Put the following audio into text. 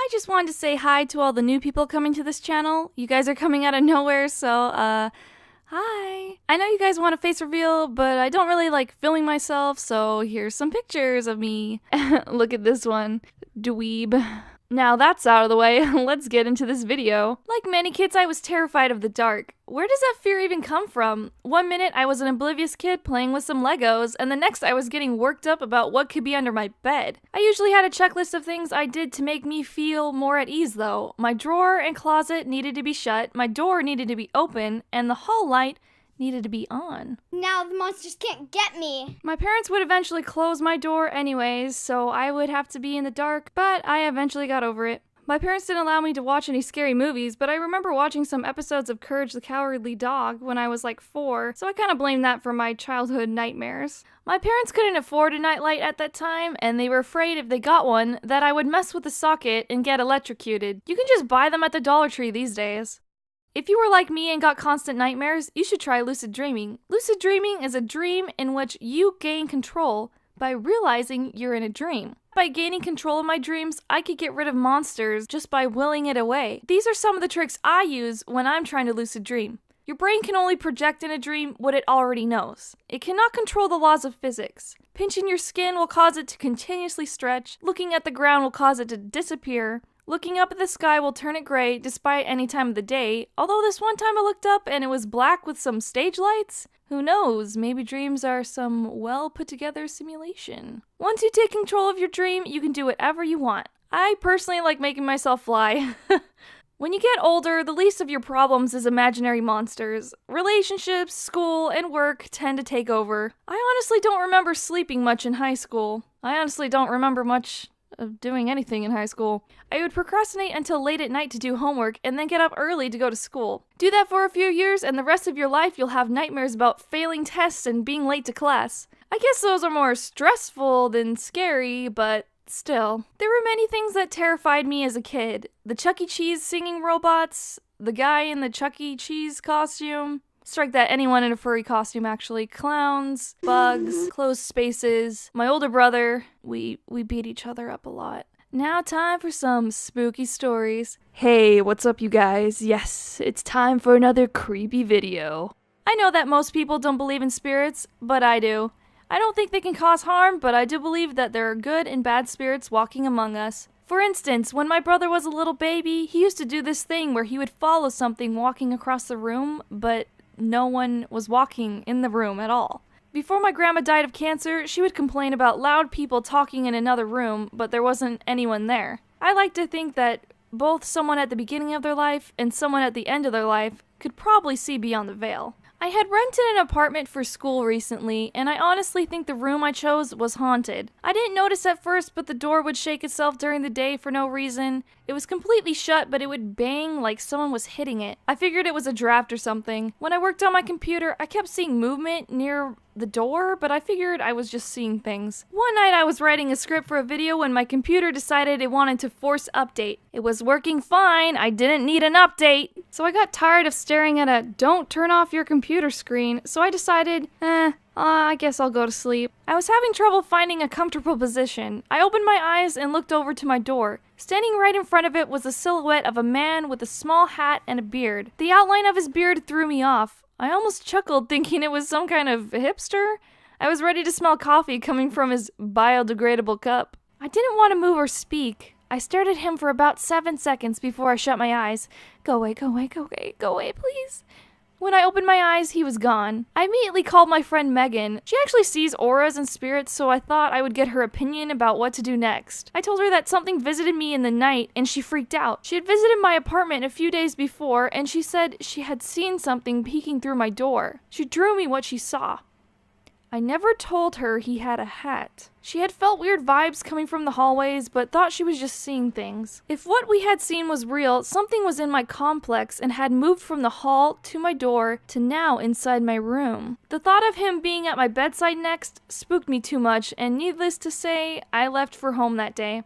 I just wanted to say hi to all the new people coming to this channel. You guys are coming out of nowhere, so, hi. I know you guys want a face reveal, but I don't really like filming myself, so here's some pictures of me. Look at this one. Dweeb. Now that's out of the way, let's get into this video. Like many kids, I was terrified of the dark. Where does that fear even come from? One minute I was an oblivious kid playing with some Legos, and the next I was getting worked up about what could be under my bed. I usually had a checklist of things I did to make me feel more at ease though. My drawer and closet needed to be shut, my door needed to be open, and the hall light needed to be on. Now the monsters can't get me. My parents would eventually close my door anyways, so I would have to be in the dark, but I eventually got over it. My parents didn't allow me to watch any scary movies, but I remember watching some episodes of Courage the Cowardly Dog when I was like 4, so I kind of blame that for my childhood nightmares. My parents couldn't afford a nightlight at that time, and they were afraid if they got one that I would mess with the socket and get electrocuted. You can just buy them at the Dollar Tree these days. If you were like me and got constant nightmares, you should try lucid dreaming. Lucid dreaming is a dream in which you gain control by realizing you're in a dream. By gaining control of my dreams, I could get rid of monsters just by willing it away. These are some of the tricks I use when I'm trying to lucid dream. Your brain can only project in a dream what it already knows. It cannot control the laws of physics. Pinching your skin will cause it to continuously stretch. Looking at the ground will cause it to disappear. Looking up at the sky will turn it gray despite any time of the day, although this one time I looked up and it was black with some stage lights. Who knows, maybe dreams are some well put together simulation. Once you take control of your dream, you can do whatever you want. I personally like making myself fly. When you get older, the least of your problems is imaginary monsters. Relationships, school, and work tend to take over. I honestly don't remember sleeping much in high school. I honestly don't remember much of doing anything in high school. I would procrastinate until late at night to do homework and then get up early to go to school. Do that for a few years and the rest of your life you'll have nightmares about failing tests and being late to class. I guess those are more stressful than scary, but still. There were many things that terrified me as a kid. The Chuck E. Cheese singing robots, the guy in the Chuck E. Cheese costume. Strike that, anyone in a furry costume actually. Clowns, bugs, closed spaces. My older brother, we beat each other up a lot. Now time for some spooky stories. Hey, what's up you guys? Yes, it's time for another creepy video. I know that most people don't believe in spirits, but I do. I don't think they can cause harm, but I do believe that there are good and bad spirits walking among us. For instance, when my brother was a little baby, he used to do this thing where he would follow something walking across the room, but no one was walking in the room at all. Before my grandma died of cancer, she would complain about loud people talking in another room, but there wasn't anyone there. I like to think that both someone at the beginning of their life and someone at the end of their life could probably see beyond the veil. I had rented an apartment for school recently, and I honestly think the room I chose was haunted. I didn't notice at first, but the door would shake itself during the day for no reason. It was completely shut, but it would bang like someone was hitting it. I figured it was a draft or something. When I worked on my computer, I kept seeing movement near the door, but I figured I was just seeing things. One night I was writing a script for a video when my computer decided it wanted to force update. It was working fine, I didn't need an update. So I got tired of staring at a "don't turn off your computer" screen, so I decided, I guess I'll go to sleep. I was having trouble finding a comfortable position. I opened my eyes and looked over to my door. Standing right in front of it was a silhouette of a man with a small hat and a beard. The outline of his beard threw me off. I almost chuckled thinking it was some kind of hipster. I was ready to smell coffee coming from his biodegradable cup. I didn't want to move or speak. I stared at him for about 7 seconds before I shut my eyes. Go away, go away, go away, go away, please. When I opened my eyes, he was gone. I immediately called my friend Megan. She actually sees auras and spirits, so I thought I would get her opinion about what to do next. I told her that something visited me in the night, and she freaked out. She had visited my apartment a few days before, and she said she had seen something peeking through my door. She drew me what she saw. I never told her he had a hat. She had felt weird vibes coming from the hallways, but thought she was just seeing things. If what we had seen was real, something was in my complex and had moved from the hall to my door to now inside my room. The thought of him being at my bedside next spooked me too much, and needless to say, I left for home that day.